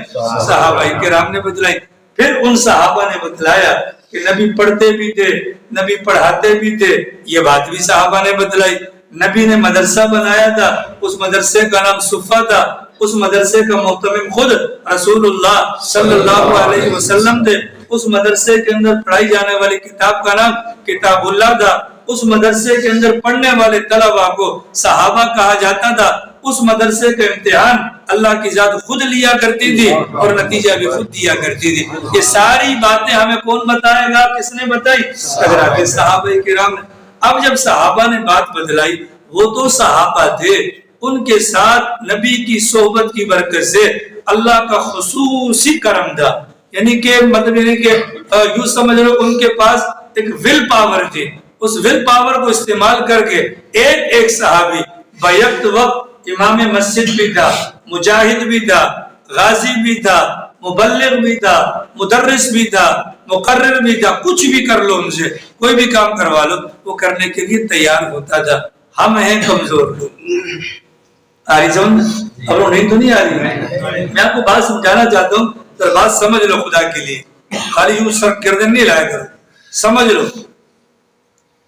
صحابہ کرام نے بتلائی. پھر ان صحابہ نے بتلایا کہ نبی پڑھتے بھی تھے, نبی پڑھاتے بھی تھے, یہ بات بھی صحابہ نے بتلائی. نبی نے مدرسہ بنایا تھا, اس مدرسے کا نام صفہ تھا, اس مدرسے کا محتمم خود رسول اللہ صلی اللہ علیہ وسلم تھے. اس مدرسے کے اندر پڑھائی جانے والی کتاب کا نام کتاب اللہ تھا. اس مدرسے کے اندر پڑھنے والے طلباء کو صحابہ کہا جاتا تھا. اس مدرسے کا امتحان اللہ کی ذات خود لیا کرتی تھی اور نتیجہ بھی خود دیا کرتی تھی. یہ ساری باتیں ہمیں کون بتائے گا, کس نے بتائی؟ حضرات صحابہ کرام نے. اب جب صحابہ نے بات بدلائی, وہ تو صحابہ تھے, ان کے ساتھ نبی کی صحبت کی برکت سے اللہ کا خصوصی کرم تھا. یعنی کہ مطلب یعنی کہ یوں سمجھ لو ان کے پاس ایک ول پاور تھی. اس ول پاور کو استعمال کر کے ایک ایک صحابی بیک وقت امام مسجد بھی تھا, مجاہد بھی تھا, غازی بھی تھا, مبلغ بھی تھا, مدرس بھی تھا, مقرر بھی تھا. کچھ بھی کر لو ان سے, کوئی بھی کام کروا لو, وہ کرنے کے لیے تیار ہوتا تھا. ہم ہیں کمزور لوگ. آ رہی سمجھ؟ اب وہ نہیں تو نہیں آ رہی. میں آپ کو بات سمجھانا چاہتا ہوں, تو بات سمجھ لو خدا کے لیے, خالی یوں سر گردن نہیں لایا کرو, سمجھ لو.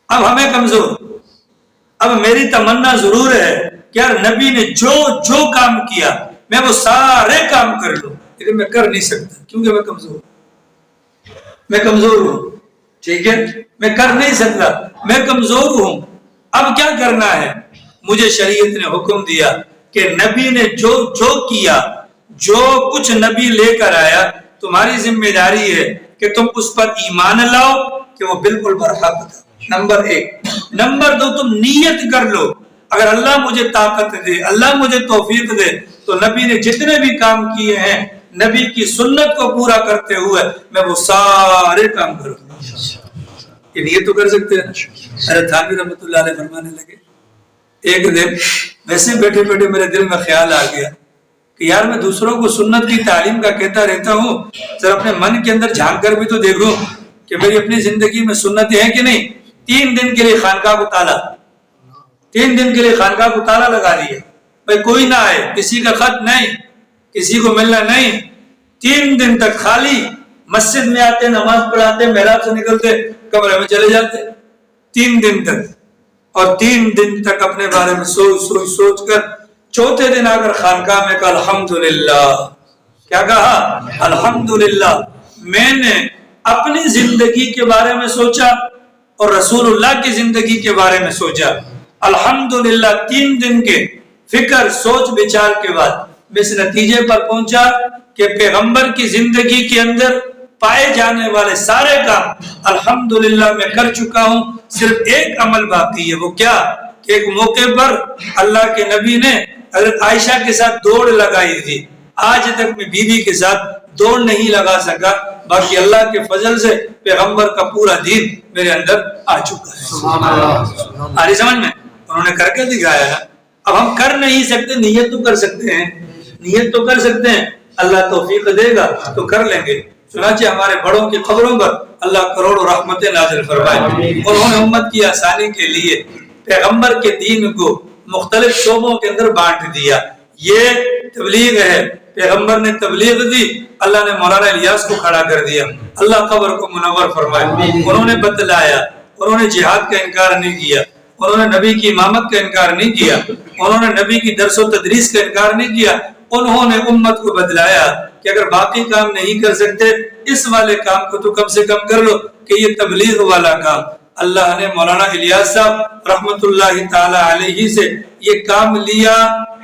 اب ہمیں کمزور, اب میری تمنا ضرور ہے کہ یار نبی نے جو جو کام کیا میں وہ سارے کام کر لوں, لیکن میں کر نہیں سکتا کیونکہ میں کمزور ہوں. میں کمزور ہوں, ٹھیک ہے, میں کر نہیں سکتا, میں کمزور ہوں. اب کیا کرنا ہے؟ مجھے شریعت نے حکم دیا کہ نبی نے جو جو کیا, جو کچھ نبی لے کر آیا, تمہاری ذمہ داری ہے کہ تم اس پر ایمان لاؤ کہ وہ بالکل برحق تھا. نمبر ایک. نمبر دو, تم نیت کر لو اگر اللہ مجھے طاقت دے, اللہ مجھے توفیق دے تو نبی نے جتنے بھی کام کیے ہیں نبی کی سنت کو پورا کرتے ہوئے میں وہ سارے کام کروں. یہ نیت تو کر سکتے ہیں. حضرت تھانوی رحمۃ اللہ علیہ فرمانے لگے, ایک دن ویسے بیٹھے بیٹھے میرے دل میں خیال آ گیا کہ یار میں دوسروں کو سنت کی تعلیم کا کہتا رہتا ہوں, ذرا اپنے من کے اندر جھانک کر بھی تو دیکھوں کہ میری اپنی زندگی میں سنتیں ہیں کہ نہیں. 3 دن کے لیے خانقاہ کو تالا, 3 دن کے لیے خانقاہ کو تالا لگا دیا, بھائی کوئی نہ آئے, کسی کا خط نہیں, کسی کو ملنا نہیں. 3 دن تک خالی مسجد میں آتے, نماز پڑھاتے, محراب سے نکلتے, کمرے میں چلے جاتے. 3 دن تک, اور 3 دن تک اپنے بارے میں سوچ کر چوتھے دن آ کر خانقاہ میں کہا الحمدللہ. کیا کہا؟ الحمدللہ. میں نے اپنی زندگی کے بارے میں سوچا اور رسول اللہ کی زندگی کے بارے میں سوچا. الحمدللہ 3 دن کے فکر سوچ بچار کے بعد میں اس نتیجے پر پہنچا کہ پیغمبر کی زندگی کے اندر پائے جانے والے سارے کام الحمدللہ میں کر چکا ہوں. صرف ایک عمل باقی ہے. وہ کیا؟ کہ ایک موقع پر اللہ کے نبی نے حضرت عائشہ کے ساتھ دوڑ لگائی تھی. آج تک میں بیوی کے ساتھ دوڑ نہیں لگا سکا, باقی اللہ کے فضل سے پیغمبر کا پورا دین میرے اندر آ چکا ہے. آری سمجھ میں؟ انہوں نے کر کے دکھایا نا. اب ہم کر نہیں سکتے, نیت تو کر سکتے ہیں, نیت تو کر سکتے ہیں, اللہ توفیق دے گا تو کر لیں گے. چنانچہ ہمارے بڑوں کی قبروں پر اللہ کروڑوں رحمتیں نازل فرمائے. انہوں نے امت کی آسانی کے لیے پیغمبر کے دین کو مختلف شعبوں کے اندر بانٹ دیا. یہ تبلیغ ہے, پیغمبر نے تبلیغ دی, اللہ نے مولانا الیاس کو کھڑا کر دیا, اللہ قبر کو منور فرمائے. انہوں نے بتلایا, انہوں نے جہاد کا انکار نہیں کیا, انہوں نے نبی کی امامت کا انکار نہیں کیا, انہوں نے نبی کی درس و تدریس کا انکار نہیں کیا. انہوں نے امت کو بدلایا کہ اگر باقی کام نہیں کر سکتے اس والے کام کو تو کم سے کم کر لو, کہ یہ تبلیغ والا کام. اللہ نے مولانا الیاس صاحب رحمت اللہ تعالی علیہ سے یہ کام لیا,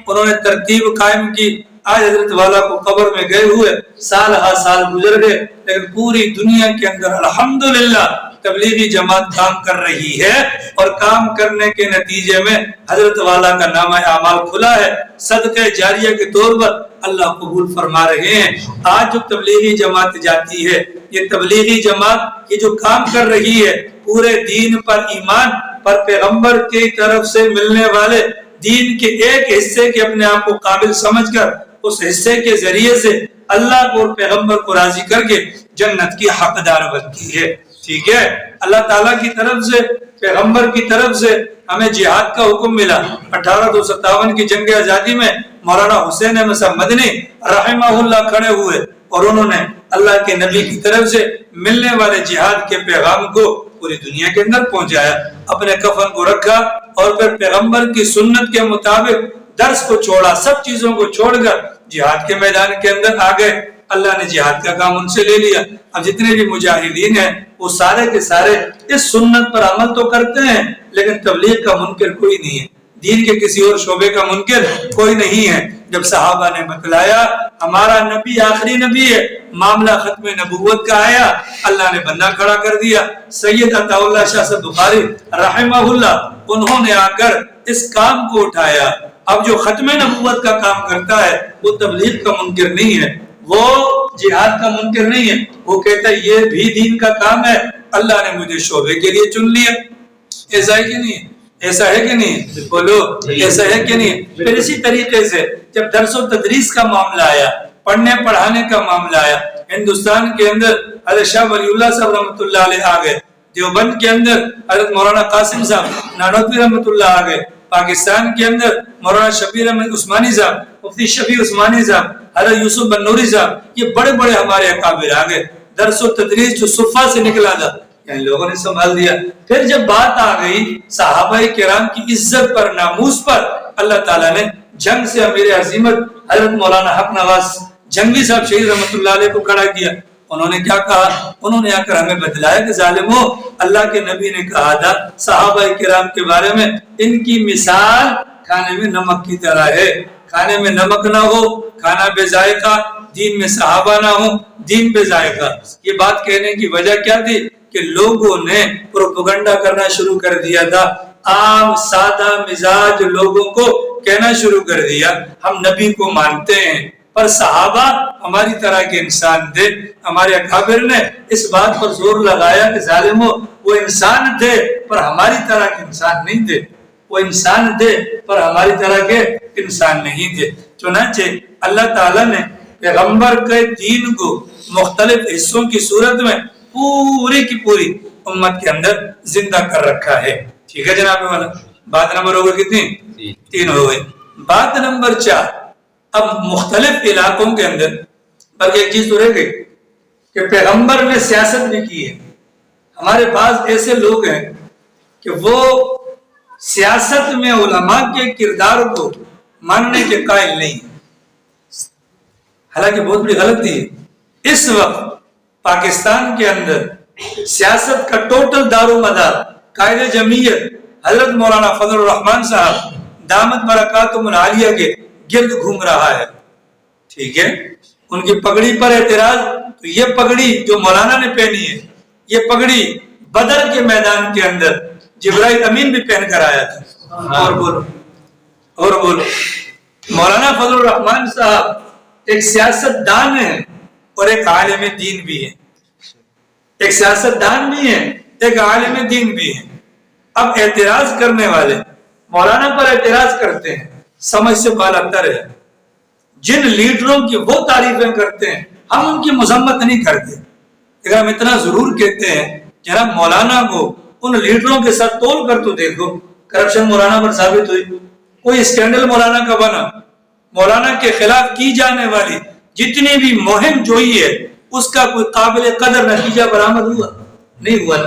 انہوں نے ترتیب قائم کی, آج حضرت والا کو قبر میں گئے ہوئے سال ہا سال گزر گئے، لیکن پوری دنیا کے اندر الحمدللہ تبلیغی جماعت کام کر رہی ہے، اور کام کرنے کے نتیجے میں حضرت والا کا نامہ اعمال کھلا ہے، صدقہ جاریہ کے طور پر اللہ قبول فرما رہے ہیں۔ آج جو تبلیغی جماعت جاتی ہے، یہ تبلیغی جماعت یہ جو کام کر رہی ہے پورے دین پر، ایمان پر، پیغمبر کی طرف سے ملنے والے دین کے ایک حصے کے اپنے آپ کو قابل سمجھ کر اس حصے کے ذریعے سے اللہ کو اور پیغمبر کو راضی کر کے جنت کی حقدار بنتی ہے۔ ٹھیک ہے، اللہ تعالیٰ کی طرف سے، پیغمبر کی طرف سے ہمیں جہاد کا حکم ملا۔ 1857 کی جنگ آزادی میں مولانا حسین احمد صاحب مدنی رحمہ اللہ کھڑے ہوئے اور انہوں نے اللہ کے نبی کی طرف سے ملنے والے جہاد کے پیغام کو پوری دنیا کے اندر پہنچایا، اپنے کفن کو رکھا اور پھر پیغمبر کی سنت کے مطابق درس کو چھوڑا، سب چیزوں کو چھوڑ کر جہاد کے میدان کے اندر آ گئے۔ اللہ نے جہاد کا کام ان سے لے لیا۔ اب جتنے بھی مجاہدین ہیں وہ سارے کے سارے اس سنت پر عمل تو کرتے ہیں، لیکن تبلیغ کا منکر کوئی نہیں ہے، دین کے کسی اور شعبے کا منکر کوئی نہیں ہے۔ جب صحابہ نے بتلایا ہمارا نبی آخری نبی ہے، معاملہ ختم نبوت کا آیا، اللہ نے بندہ کھڑا کر دیا۔ سید عطا اللہ شاہ صاحب بخاری رحمہ اللہ انہوں نے آ کر اس کام کو اٹھایا۔ اب جو ختم نبوت کا کام کرتا ہے وہ تبلیغ کا منکر نہیں ہے، وہ جہاد کا منکر نہیں ہے، وہ کہتا ہے یہ بھی دین کا کام ہے، اللہ نے مجھے شعبے کے لیے چن لیا۔ ایسا ہے کہ نہیں ہے؟ ایسا ہے کہ نہیں؟ بولو ایسا ہے کہ نہیں؟ پھر اسی طریقے سے جب درس و تدریس کا معاملہ آیا، پڑھنے پڑھانے کا معاملہ آیا، ہندوستان کے اندر حضرت شاہ ولی اللہ صاحب رحمۃ اللہ علیہ آ گئے، دیوبند کے اندر حضرت مولانا قاسم صاحب نانوتوی رحمۃ اللہ آ گئے، پاکستان کے اندر مولانا شبیر احمد عثمانی صاحب، مفتی شفیع عثمانی صاحب، حضرت یوسف بن نوری صاحب، یہ بڑے بڑے ہمارے اکابر آ گئے۔ درس و تدریس جو صفحہ سے نکلا تھا یعنی لوگوں نے سنبھال دیا۔ پھر جب بات آ گئی صحابہ کرام کی عزت پر، ناموس پر، اللہ تعالیٰ نے جنگ سے امیر عظیمت حضرت مولانا حق نواز جنگی صاحب شہید رحمۃ اللہ علیہ کو کھڑا کیا۔ انہوں نے کیا کہا؟ انہوں نے آ کر ہمیں بتلایا کہ ظالمو، اللہ کے نبی نے کہا تھا صحابہ کرام کے بارے میں ان کی مثال کھانے میں نمک کی طرح ہے، کھانے میں نمک نہ ہو کھانا بے ذائقہ، دین میں صحابہ نہ ہو دین بے ذائقہ۔ یہ بات کہنے کی وجہ کیا تھی کہ لوگوں نے پروپیگنڈا کرنا شروع کر دیا تھا، عام سادہ مزاج لوگوں کو کہنا شروع کر دیا ہم نبی کو مانتے ہیں، پر صحابہ ہماری طرح کے انسان تھے۔ ہمارے اکابر نے اس بات پر زور لگایا کہ ظالموں، وہ انسان تھے پر ہماری طرح کے انسان نہیں تھے، وہ انسان تھے پر ہماری طرح کے انسان نہیں تھے۔ چنانچہ اللہ تعالیٰ نے پیغمبر کے دین کو مختلف حصوں کی صورت میں پوری کی پوری امت کے اندر زندہ کر رکھا ہے۔ ٹھیک ہے جناب والا، بات نمبر ہو گئی کتنی؟ 3 ہو گئی۔ بات نمبر 4، اب مختلف علاقوں کے اندر بلکہ ایک چیز تو رہ گئی کہ پیغمبر نے سیاست بھی کی ہے۔ ہمارے پاس ایسے لوگ ہیں کہ وہ سیاست میں علماء کے کردار کو ماننے کے قائل نہیں ہیں، حالانکہ بہت بڑی غلطی ہے۔ اس وقت پاکستان کے اندر سیاست کا ٹوٹل دار و مدار قائد جمعیت حضرت مولانا فضل الرحمان صاحب دامت برکاتہم العالیہ کے گرد گھوم رہا ہے۔ ٹھیک ہے، ان کی پگڑی پر اعتراض، تو یہ پگڑی جو مولانا نے پہنی ہے، یہ پگڑی بدر کے میدان کے اندر جبرائیل امین بھی پہن کر آیا تھا۔ اور بولو مولانا فضل الرحمان صاحب ایک سیاست دان ہے اور ایک عالم دین بھی ہے، ایک سیاست دان بھی ہے، ایک عالم دین بھی ہے۔ اب اعتراض کرنے والے مولانا پر اعتراض کرتے ہیں، سمجھ سے بالا تر ہے۔ جن لیڈروں کی وہ تعریفیں کرتے ہیں ہم ان کی مذمت نہیں کرتے، لیکن ہم اتنا ضرور کہتے ہیں جناب مولانا کو ان لیڈروں کے ساتھ تول کر تو دیکھو، کرپشن مولانا پر ثابت ہوئی، کوئی اسکینڈل مولانا کا بنا، مولانا کے خلاف کی جانے والی جتنی بھی مہم جوئی ہے اس کا کوئی قابل قدر نتیجہ برآمد ہوا نہیں ہوا۔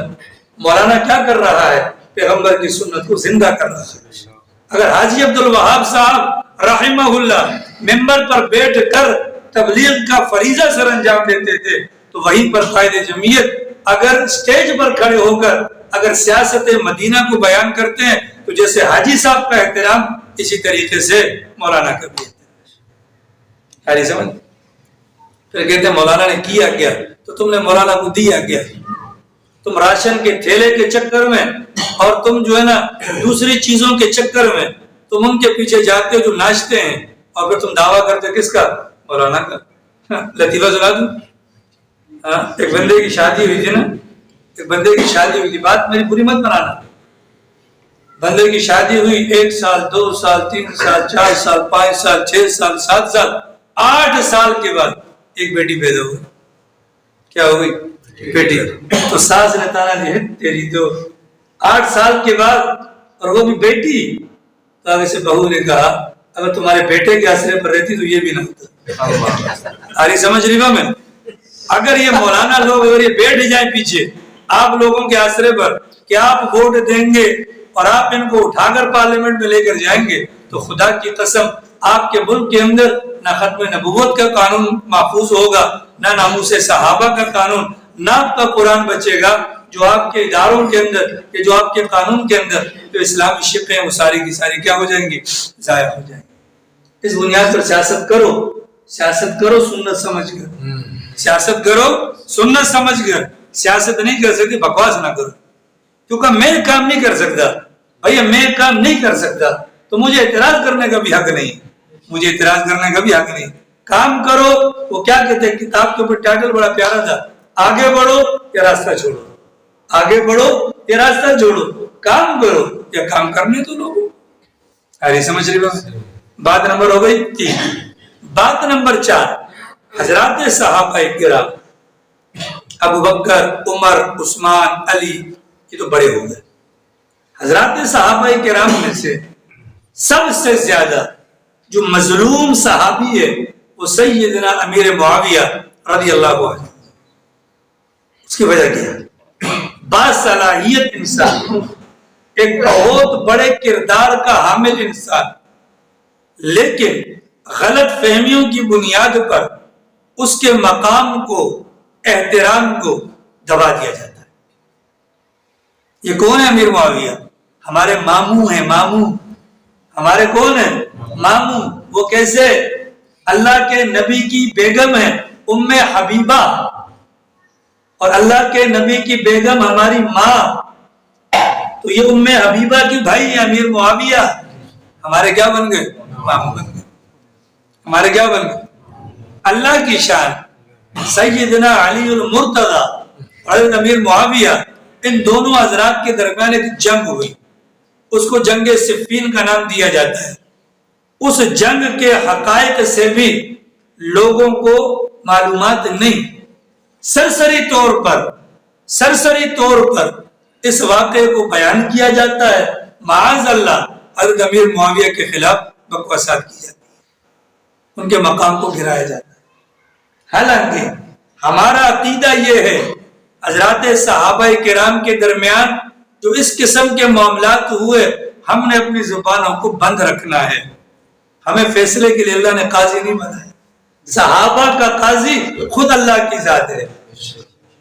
مولانا کیا کر رہا ہے؟ پیغمبر کی سنت کو زندہ کر رہا ہے۔ اگر حاجی عبدالوہاب صاحب رحمہ اللہ ممبر پر بیٹھ کر تبلیغ کا فریضہ سر انجام دیتے تھے تو وہیں پر قائد جمعیت اگر سٹیج پر کھڑے ہو کر اگر سیاست مدینہ کو بیان کرتے ہیں تو جیسے حاجی صاحب کا احترام اسی طریقے سے مولانا کا بھی احترام۔ خیری سمجھ. پھر کہتے ہیں مولانا نے کیا کیا؟ تو تم نے مولانا کو دیا کیا؟ تم راشن کے تھیلے کے چکر میں اور تم جو ہے نا دوسری چیزوں کے چکر میں تم ان کے پیچھے جاتے ہو جو ناچتے ہیں، اور پھر تم دعویٰ کرتے کس کا؟ مولانا کا. لطیفہ سنا دوں. ایک بندے کی شادی ہوئی تھی نا، ایک بندے کی شادی ہوئی تھی، بات میری بری مت بنانا. بندے کی شادی ہوئی 1 سال 2 سال 3 سال 4 سال 5 سال 6 سال 7 سال 8 سال کے بعد ایک بیٹی پیدا ہوئی. کیا ہو گئی؟ بیٹی. تو ساس نے تانا دی تیری تو 8 سال کے بعد، اور وہ بھی بیٹی. تو آگے سے بہو نے کہا اگر تمہارے بیٹے کے آسرے پر رہتی تو یہ بھی نہ ہوتا. آری سمجھ رہی ہوں میں؟ اگر یہ مولانا لوگ اگر یہ بیٹھ جائیں پیچھے آپ لوگوں کے آسرے پر کہ آپ ووٹ دیں گے اور آپ ان کو اٹھا کر پارلیمنٹ میں لے کر جائیں گے، تو خدا کی قسم آپ کے ملک کے اندر نہ ختم نبوت کا قانون محفوظ ہوگا، نہ ناموس صحابہ کا قانون، نہ آپ کا قرآن بچے گا. جو آپ کے اداروں کے اندر کہ جو آپ کے قانون کے اندر جو اسلامی شقیں ہیں وہ ساری کی ساری کیا ہو جائیں گی؟ ضائع ہو جائیں گی. اس بنیاد پر سیاست کرو، سیاست کرو سنت سمجھ کر، سیاست کرو سنت سمجھ کر. سیاست نہیں کر سکتی بکواس نہ کرو، کیونکہ میں کام نہیں کر سکتا. بھیا میں کام نہیں کر سکتا تو مجھے اعتراض کرنے کا بھی حق نہیں، مجھے اعتراض کرنے کا بھی حق نہیں. کام کرو. وہ کیا کہتے ہیں کتاب کے اوپر ٹائٹل بڑا پیارا تھا، آگے بڑھو یا راستہ چھوڑو، آگے بڑھو یا راستہ چھوڑو، کام کرو یا کام کرنے تو لوگوں. ارے سمجھ رہی بات. بات نمبر ہو گئی 3. بات نمبر 4، حضرات صحابہ کرام ابو بکر عمر عثمان علی یہ تو بڑے ہو گئے. حضرات صحابہ کرام میں سے سب سے زیادہ جو مظلوم صحابی ہے وہ سیدنا امیر معاویہ رضی اللہ عنہ. اس کی وجہ کیا ہے؟ باصلاحیت انسان، ایک بہت بڑے کردار کا حامل انسان، لیکن غلط فہمیوں کی بنیاد پر اس کے مقام کو احترام کو دبا دیا جاتا ہے. یہ کون ہے امیر معاویہ؟ ہمارے ماموں ہیں. ماموں ہمارے کون ہیں؟ ماموں. وہ کیسے؟ اللہ کے نبی کی بیگم ہے ام حبیبہ، اور اللہ کے نبی کی بیگم ہماری ماں. تو یہ ام حبیبہ کی بھائی ہیں امیر معاویہ. ہمارے کیا بن گئے؟ ماموں بن گئے. ہمارے کیا بن گئے؟ اللہ کی شان. سیدنا علی المرتضی اور امیر معاویہ، ان دونوں حضرات کے درمیان ایک جنگ ہوئی، اس کو جنگ صفین کا نام دیا جاتا ہے. اس جنگ کے حقائق سے بھی لوگوں کو معلومات نہیں. سرسری طور پر اس واقعے کو بیان کیا جاتا ہے. معاذ اللہ حضرت امیر معاویہ کے خلاف بکواسات کی جاتی ہے، ان کے مقام کو گرایا جاتا ہے. حالانکہ ہمارا عقیدہ یہ ہے حضرات صحابہ کرام کے درمیان جو اس قسم کے معاملات ہوئے ہم نے اپنی زبانوں کو بند رکھنا ہے. ہمیں فیصلے کے لیے اللہ نے قاضی نہیں بنایا. صحابہ کا قاضی خود اللہ کی ذات ہے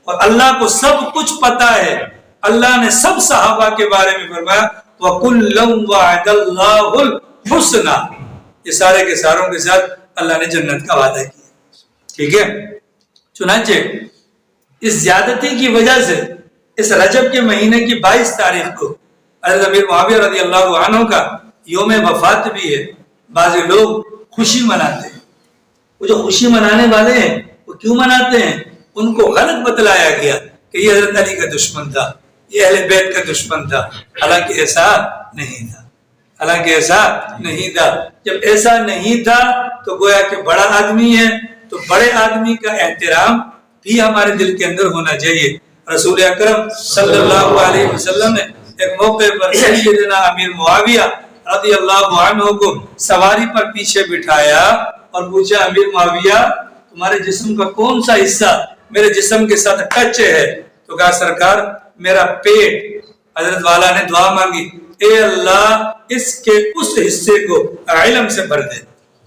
اور اللہ کو سب کچھ پتا ہے. اللہ نے سب صحابہ کے بارے میں فرمایا وَكُلًّا وَعَدَ اللَّهُ الْحُسْنَى. یہ سارے کے ساروں کے ساتھ اللہ نے جنت کا وعدہ کیا. ٹھیک ہے. چنانچہ اس زیادتی کی وجہ سے اس رجب کے مہینے کی 22 تاریخ کو حضرت امیر معاویہ رضی اللہ عنہ کا یوم وفات بھی ہے. بعض لوگ خوشی مناتے ہیں. وہ جو خوشی منانے والے ہیں وہ کیوں مناتے ہیں؟ ان کو غلط بتلایا گیا کہ یہ حضرت علی کا دشمن تھا، یہ اہل بیت کا دشمن تھا. حالانکہ ایسا نہیں تھا، حالانکہ ایسا نہیں تھا. جب ایسا نہیں تھا تو گویا کہ بڑا آدمی ہے تو بڑے آدمی کا احترام بھی ہمارے دل کے اندر ہونا چاہیے. رسول اکرم صلی اللہ علیہ وسلم نے ایک موقع پر سیدنا امیر معاویہ رضی اللہ عنہ کو سواری پر پیچھے بٹھایا اور پوچھا امیر معاویہ تمہارے جسم کا کون سا حصہ میرے جسم کے ساتھ ٹچ ہے؟ تو کہا سرکار میرا پیٹ. حضرت والا نے دعا مانگی اے اللہ اس کے اس حصے کو علم سے بھر دے،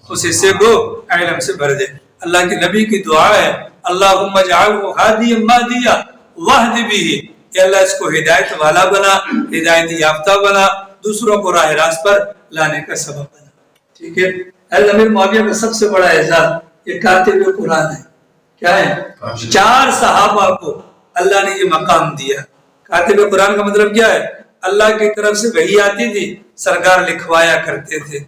اس حصے کو علم سے بھر دے. اللہ کے نبی کی دعا ہے اللہم اجعلہ ہادیا مہدیا واہد بہ. کہ اللہ اس کو ہدایت والا بنا، ہدایت یافتہ بنا، دوسروں کو راہ راست پر لانے کا سبب بنا. ٹھیک ہے. حضرت امیر معاویہ کا سب سے بڑا اعزاز یہ کاتب قرآن ہے. کیا ہے؟ 4 صحابہ کو اللہ نے یہ مقام دیا. کاتب قرآن کا مطلب کیا ہے؟ اللہ کی طرف سے وحی آتی تھی، سرکار لکھوایا کرتے تھے.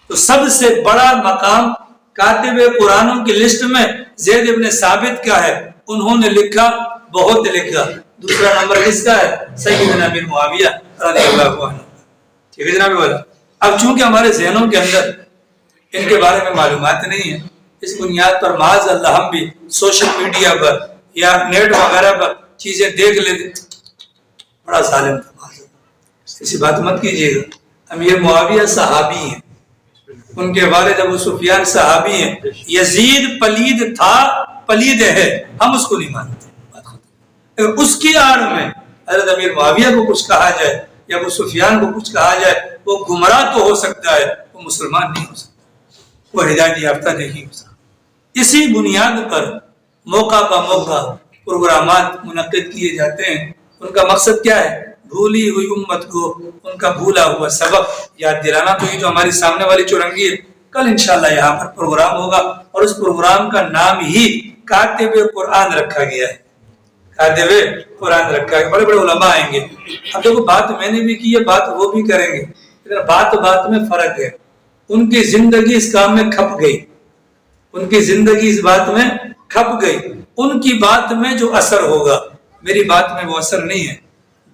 تو سب سے بڑا مقام کاتب قرآنوں کی لسٹ میں زید ابن ثابت کا ہے. انہوں نے لکھا، بہت لکھا. دوسرا نمبر کس کا ہے؟ سیدنا امیر معاویہ رضی اللہ عنہ. ٹھیک ہے جناب والا. اب چونکہ ہمارے ذہنوں کے اندر ان کے بارے میں معلومات نہیں ہے، اس بنیاد پر معاذ اللہ ہم بھی سوشل میڈیا پر یا نیٹ وغیرہ پر چیزیں دیکھ لیتے. بڑا ظالم تھا. ایسی بات مت کیجیے گا. امیر معاویہ صحابی ہیں، ان کے والد ابو سفیان صحابی ہیں. یزید پلید تھا، پلید ہے، ہم اس کو نہیں مانتے. اس کی آڑ میں حضرت امیر معاویہ کو کچھ کہا جائے یا ابو سفیان کو کچھ کہا جائے، وہ گمراہ تو ہو سکتا ہے، وہ مسلمان نہیں ہو سکتا، وہ ہدایت یافتہ نہیں ہو سکتا. اسی بنیاد پر موقع با موقع پروگرامات منعقد کیے جاتے ہیں. ان کا مقصد کیا ہے؟ بھولی ہوئی امت کو ان کا بھولا ہوا سبق یاد دلانا. تو یہ جو ہماری سامنے والی چورنگی ہے، کل انشاءاللہ یہاں پر پروگرام ہوگا اور اس پروگرام کا نام ہی کاتب قرآن رکھا گیا ہے. کاتب قرآن رکھا ہے. بڑے بڑے علماء آئیں گے. اب دیکھو بات میں نے بھی کی ہے، بات وہ بھی کریں گے، لیکن بات میں فرق ہے. ان کی زندگی اس کام میں کھپ گئی، ان کی زندگی اس بات میں کھپ گئی. ان کی بات میں جو اثر ہوگا، میری بات میں وہ اثر نہیں ہے.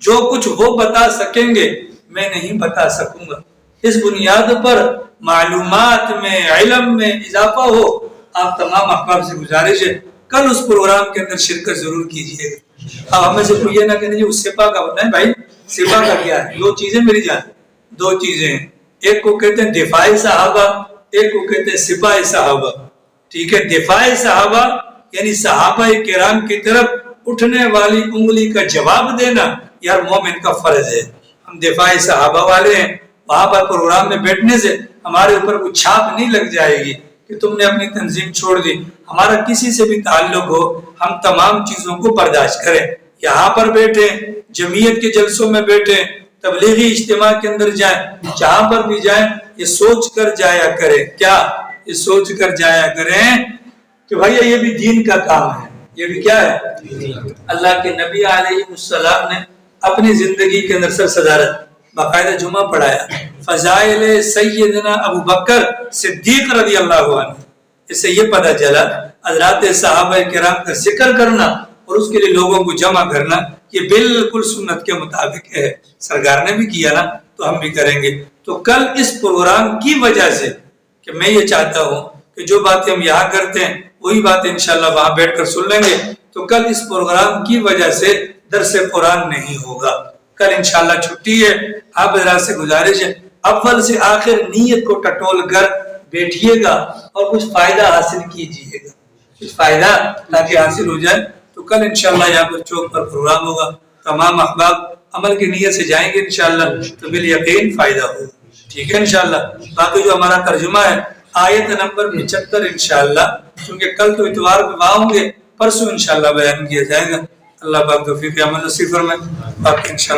جو کچھ وہ بتا سکیں گے میں نہیں بتا سکوں گا. اس بنیاد پر معلومات میں، علم میں اضافہ ہو. آپ تمام احباب سے گزارش ہے کل اس پروگرام کے اندر شرکت ضرور کیجیے گا. اب ہمیں سے کوئی یہ نہ کہنا اس سپاہ کا بتائیں بھائی، سپاہ کا کیا ہے؟ 2 چیزیں میری جان، 2 چیزیں ہیں. ایک کو کہتے ہیں دفاعی صحابہ، ایک کو کہتے ہیں سپاہی صحابہ. ٹھیک ہے؟ دفاعی صحابہ یعنی صحابہ کرام کی طرف اٹھنے والی انگلی کا جواب دینا یار مومن کا فرض ہے. ہم دفاعی صحابہ والے ہیں. وہاں پر پروگرام میں بیٹھنے سے ہمارے اوپر کوئی چھاپ نہیں لگ جائے گی کہ تم نے اپنی تنظیم چھوڑ دی. ہمارا کسی سے بھی تعلق ہو، ہم تمام چیزوں کو برداشت کریں. یہاں پر بیٹھے، جمعیت کے جلسوں میں بیٹھے، تبلیغی اجتماع کے اندر جائیں، جہاں پر بھی جائیں، یہ سوچ کر جایا کریں. کیا؟ یہ سوچ کر جایا کریں کہ بھائی یہ بھی دین کا کام ہے. یہ بھی کیا ہے؟ اللہ کے نبی علیہ السلام نے اپنی زندگی کے اندر سر صدارت باقاعدہ جمعہ پڑھایا. فضائل سیدنا ابو بکر صدیق رضی اللہ عنہ. اس سے یہ پتہ چلا حضرات صحابہ کرام کا ذکر کرنا اور اس کے لیے لوگوں کو جمع کرنا یہ بالکل سنت کے مطابق ہے. سرکار نے بھی کیا نا تو ہم بھی کریں گے. تو کل اس پروگرام کی وجہ سے کہ میں یہ چاہتا ہوں کہ جو باتیں ہم یہاں کرتے ہیں وہی باتیں انشاءاللہ وہاں بیٹھ کر سن لیں گے. تو کل اس پروگرام کی وجہ سے درس قرآن نہیں ہوگا. کل انشاءاللہ چھٹی ہے. آپ حضرات سے گزارش ہے اول سے آخر نیت کو ٹٹول کر بیٹھیے گا اور کچھ فائدہ حاصل کیجیے گا، کچھ فائدہ تاکہ حاصل ہو جائے. تو کل انشاءاللہ یہاں پر چوک پر پروگرام ہوگا. تمام احباب عمل کی نیت سے جائیں گے انشاءاللہ تو بالیقین فائدہ ہوگا. ٹھیک ہے انشاءاللہ. باقی جو ہمارا ترجمہ ہے آیت نمبر 75 انشاءاللہ، چونکہ کل تو اتوار کو وہاں ہوں گے، پرسوں انشاءاللہ بیان کیا جائے گا. اللہ پاک توفیق عمل نصیب فرمائے. باقی انشاءاللہ